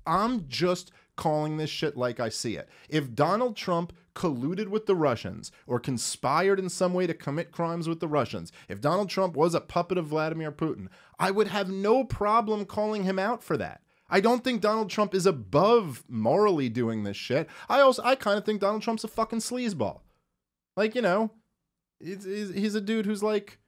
I'm just calling this shit like I see it. If Donald Trump colluded with the Russians or conspired in some way to commit crimes with the Russians, if Donald Trump was a puppet of Vladimir Putin, I would have no problem calling him out for that. I don't think Donald Trump is above morally doing this shit. I kind of think Donald Trump's a fucking sleazeball. Like, you know, he's a dude who's like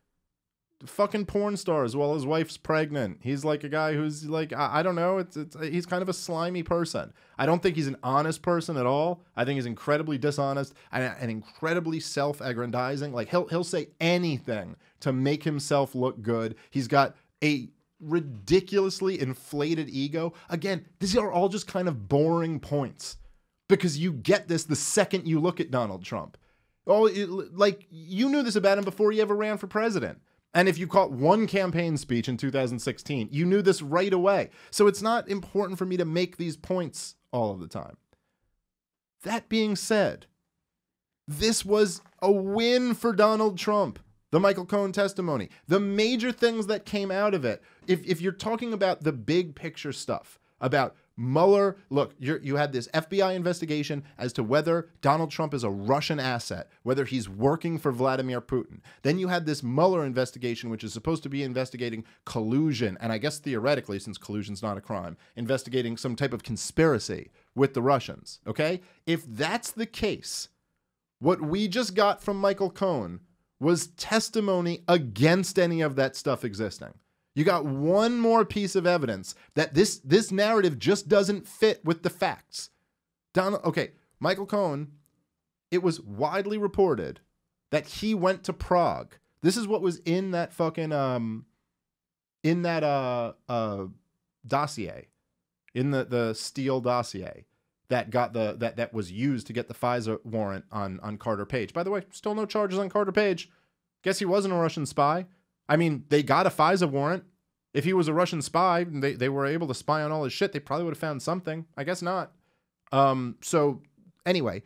fucking porn stars while his wife's pregnant. He's like a guy who's like, I don't know. He's kind of a slimy person. I don't think he's an honest person at all. I think he's incredibly dishonest and incredibly self-aggrandizing. Like he'll say anything to make himself look good. He's got a ridiculously inflated ego. Again, these are all just kind of boring points because you get this the second you look at Donald Trump. Oh, like you knew this about him before he ever ran for president. And if you caught one campaign speech in 2016, you knew this right away. So it's not important for me to make these points all of the time. That being said, this was a win for Donald Trump. The Michael Cohen testimony, the major things that came out of it. If you're talking about the big picture stuff, about Mueller, look, you had this FBI investigation as to whether Donald Trump is a Russian asset, whether he's working for Vladimir Putin. Then you had this Mueller investigation, which is supposed to be investigating collusion, and I guess theoretically, since collusion's not a crime, investigating some type of conspiracy with the Russians, okay? If that's the case, what we just got from Michael Cohen was testimony against any of that stuff existing. You got one more piece of evidence that this narrative just doesn't fit with the facts. Michael Cohen, it was widely reported that he went to Prague. This is what was in that fucking dossier, in the Steele dossier that got that was used to get the FISA warrant on Carter Page. By the way, still no charges on Carter Page. Guess he wasn't a Russian spy. I mean, they got a FISA warrant. If he was a Russian spy, they were able to spy on all his shit, they probably would have found something. I guess not. So anyway,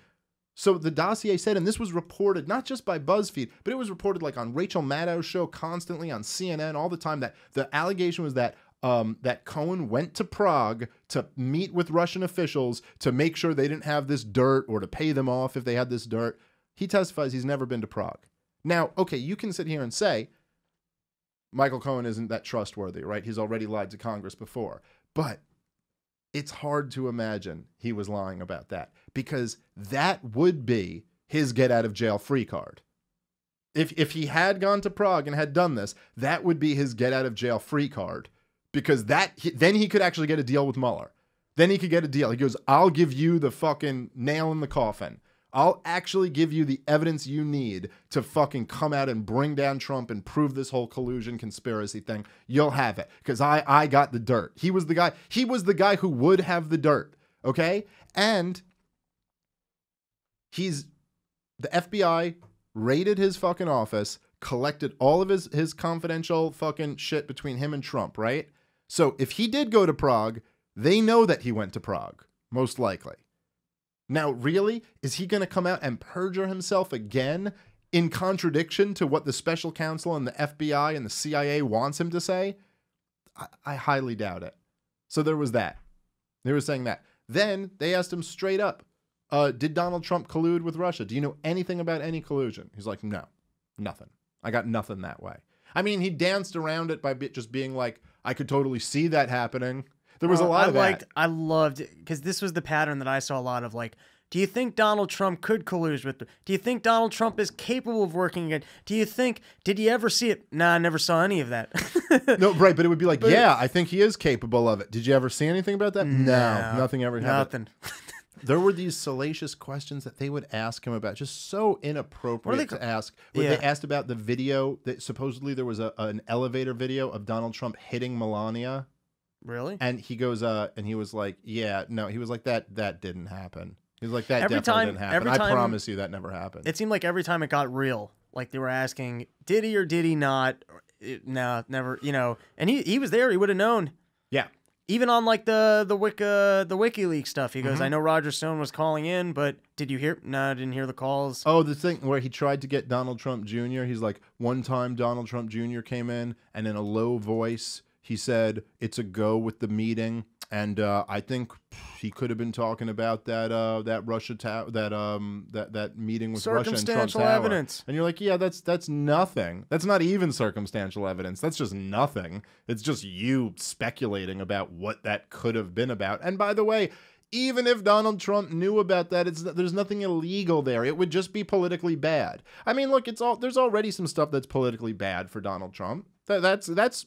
so the dossier said, and this was reported not just by BuzzFeed, but it was reported like on Rachel Maddow's show constantly, on CNN all the time, that the allegation was that that Cohen went to Prague to meet with Russian officials to make sure they didn't have this dirt or to pay them off if they had this dirt. He testifies he's never been to Prague. Now, okay, you can sit here and say, Michael Cohen isn't that trustworthy, right? He's already lied to Congress before. But it's hard to imagine he was lying about that, because that would be his get out of jail free card. If he had gone to Prague and had done this, that would be his get out of jail free card, because then he could actually get a deal with Mueller. Then he could get a deal. He goes, I'll give you the fucking nail in the coffin. I'll actually give you the evidence you need to fucking come out and bring down Trump and prove this whole collusion conspiracy thing. You'll have it, because I got the dirt. He was the guy who would have the dirt, okay? And the FBI raided his fucking office, collected all of his confidential fucking shit between him and Trump, right? So if he did go to Prague, they know that he went to Prague, most likely. Now, really, is he going to come out and perjure himself again in contradiction to what the special counsel and the FBI and the CIA wants him to say? I highly doubt it. So there was that. They were saying that. Then they asked him straight up, did Donald Trump collude with Russia? Do you know anything about any collusion? He's like, no, nothing. I got nothing that way. I mean, he danced around it by just being like, I could totally see that happening. There was a lot of that. I loved it, because this was the pattern that I saw a lot of, like, do you think Donald Trump could collude with do you think Donald Trump is capable of working again? Did you ever see it? Nah, I never saw any of that. No, right, but it would be like, yeah, I think he is capable of it. Did you ever see anything about that? No, nothing ever happened. Nothing. There were these salacious questions that they would ask him about, just so inappropriate to ask. When they asked about the video, that supposedly there was an elevator video of Donald Trump hitting Melania. Really? And he goes, and he was like, yeah, no, he was like, that didn't happen. He was like, that definitely didn't happen. I promise you that never happened. It seemed like every time it got real, like they were asking, did he or did he not? No, never, you know, and he was there. He would have known. Yeah. Even on like the WikiLeaks stuff, he goes, I know Roger Stone was calling in, but did you hear? No, I didn't hear the calls. Oh, the thing where he tried to get Donald Trump Jr. He's like, one time Donald Trump Jr. came in and in a low voice, he said, it's a go with the meeting. And I think he could have been talking about that Russia that meeting with Russia and Trump Circumstantial Tower. evidence. And you're like, yeah, that's nothing. That's not even circumstantial evidence. That's just nothing. It's just you speculating about what that could have been about. And by the way, even if Donald Trump knew about that, there's nothing illegal there. It would just be politically bad. I mean, look, there's already some stuff that's politically bad for Donald Trump. That's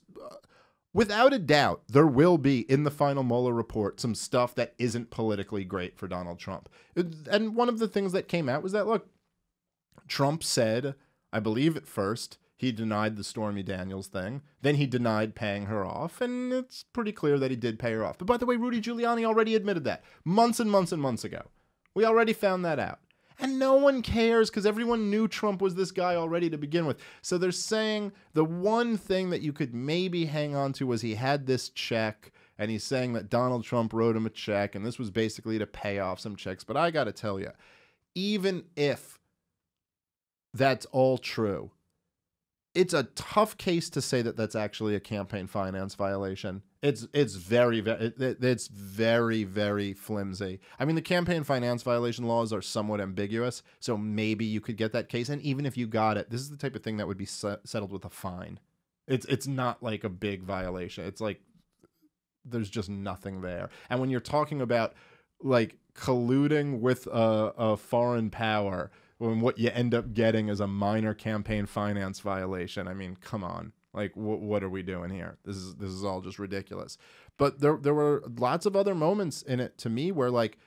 without a doubt, there will be in the final Mueller report some stuff that isn't politically great for Donald Trump. And one of the things that came out was that, look, Trump said, I believe at first, he denied the Stormy Daniels thing. Then he denied paying her off. And it's pretty clear that he did pay her off. But by the way, Rudy Giuliani already admitted that months and months and months ago. We already found that out. And no one cares because everyone knew Trump was this guy already to begin with. So they're saying the one thing that you could maybe hang on to was he had this check, and he's saying that Donald Trump wrote him a check, and this was basically to pay off some checks. But I got to tell you, even if that's all true, it's a tough case to say that that's actually a campaign finance violation. It's very, very flimsy. I mean, the campaign finance violation laws are somewhat ambiguous, so maybe you could get that case. And even if you got it, this is the type of thing that would be settled with a fine. It's not like a big violation. It's like there's just nothing there. And when you're talking about like colluding with a foreign power, when what you end up getting is a minor campaign finance violation, I mean, come on. Like, what are we doing here? This is all just ridiculous. But there were lots of other moments in it to me where, like,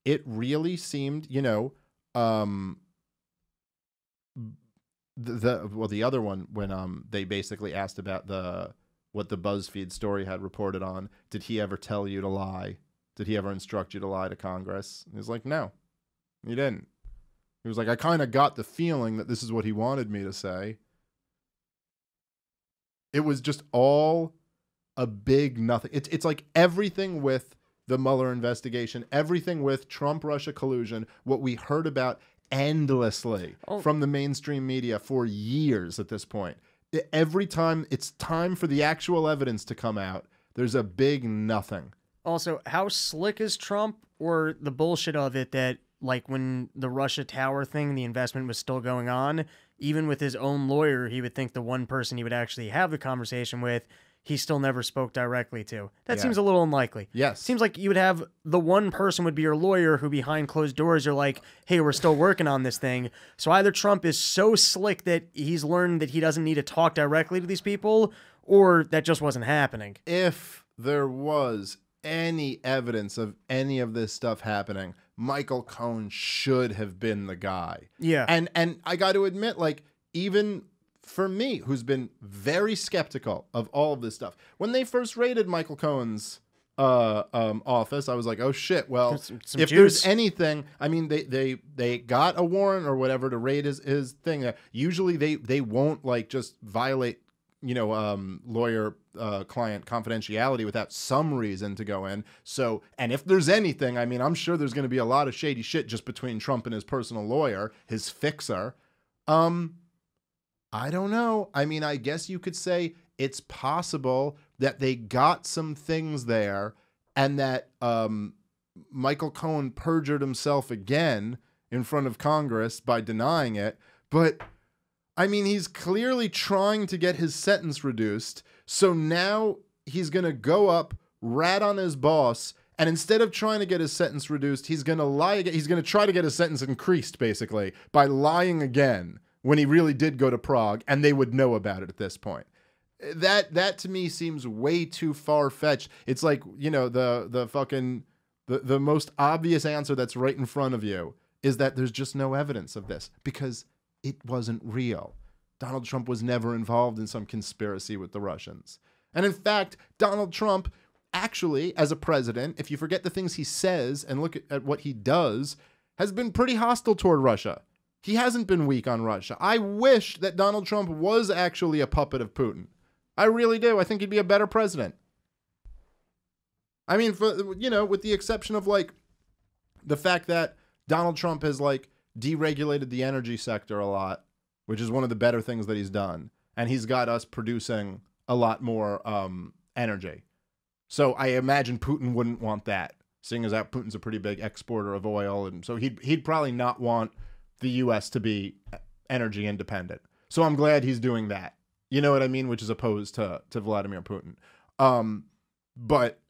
it really seemed, you know, the other one when they basically asked about what the BuzzFeed story had reported on. Did he ever tell you to lie? Did he ever instruct you to lie to Congress? And he's like, no, he didn't. He was like, I kind of got the feeling that this is what he wanted me to say. It was just all a big nothing. It's like everything with the Mueller investigation, everything with Trump-Russia collusion, what we heard about endlessly from the mainstream media for years at this point. Every time it's time for the actual evidence to come out, there's a big nothing. Also, how slick is Trump, or the bullshit of it that, like, when the Russia Tower thing, the investment was still going on, even with his own lawyer, he would think the one person he would actually have the conversation with, he still never spoke directly to. That seems a little unlikely. Yes. Seems like you would have the one person would be your lawyer who behind closed doors are like, hey, we're still working on this thing. So either Trump is so slick that he's learned that he doesn't need to talk directly to these people, or that just wasn't happening. If there was any evidence of any of this stuff happening, Michael Cohen should have been the guy. Yeah. And I got to admit, like, even for me, who's been very skeptical of all of this stuff, when they first raided Michael Cohen's office, I was like, oh shit, well, if there's anything, I mean, they got a warrant or whatever to raid his thing. Usually they won't, like, just violate, you know, lawyer client confidentiality without some reason to go in. So, and if there's anything, I mean, I'm sure there's going to be a lot of shady shit just between Trump and his personal lawyer, his fixer. I don't know. I mean, I guess you could say it's possible that they got some things there and that Michael Cohen perjured himself again in front of Congress by denying it. But I mean, he's clearly trying to get his sentence reduced. So now he's going to go up, rat on his boss, and instead of trying to get his sentence reduced, he's going to lie again. He's going to try to get his sentence increased, basically, by lying again when he really did go to Prague, and they would know about it at this point. That to me seems way too far-fetched. It's like, you know, the most obvious answer that's right in front of you is that there's just no evidence of this because it wasn't real. Donald Trump was never involved in some conspiracy with the Russians. And in fact, Donald Trump actually, as a president, if you forget the things he says and look at what he does, has been pretty hostile toward Russia. He hasn't been weak on Russia. I wish that Donald Trump was actually a puppet of Putin. I really do. I think he'd be a better president. I mean, for, you know, with the exception of, like, the fact that Donald Trump has, like, deregulated the energy sector a lot, which is one of the better things that he's done. And he's got us producing a lot more energy. So I imagine Putin wouldn't want that, seeing as that Putin's a pretty big exporter of oil, and so he'd probably not want the U.S. to be energy independent. So I'm glad he's doing that. You know what I mean? Which is opposed to Vladimir Putin. But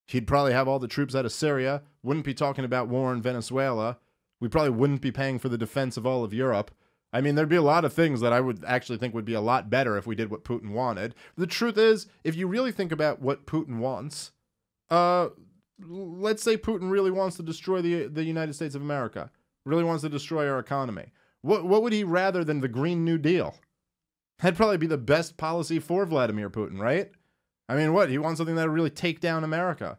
he'd probably have all the troops out of Syria, wouldn't be talking about war in Venezuela. We probably wouldn't be paying for the defense of all of Europe. I mean, there'd be a lot of things that I would actually think would be a lot better if we did what Putin wanted. The truth is, if you really think about what Putin wants, let's say Putin really wants to destroy the United States of America, really wants to destroy our economy. What would he rather than the Green New Deal? That'd probably be the best policy for Vladimir Putin, right? I mean, what? He wants something that would really take down America.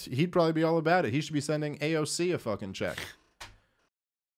He'd probably be all about it. He should be sending AOC a fucking check.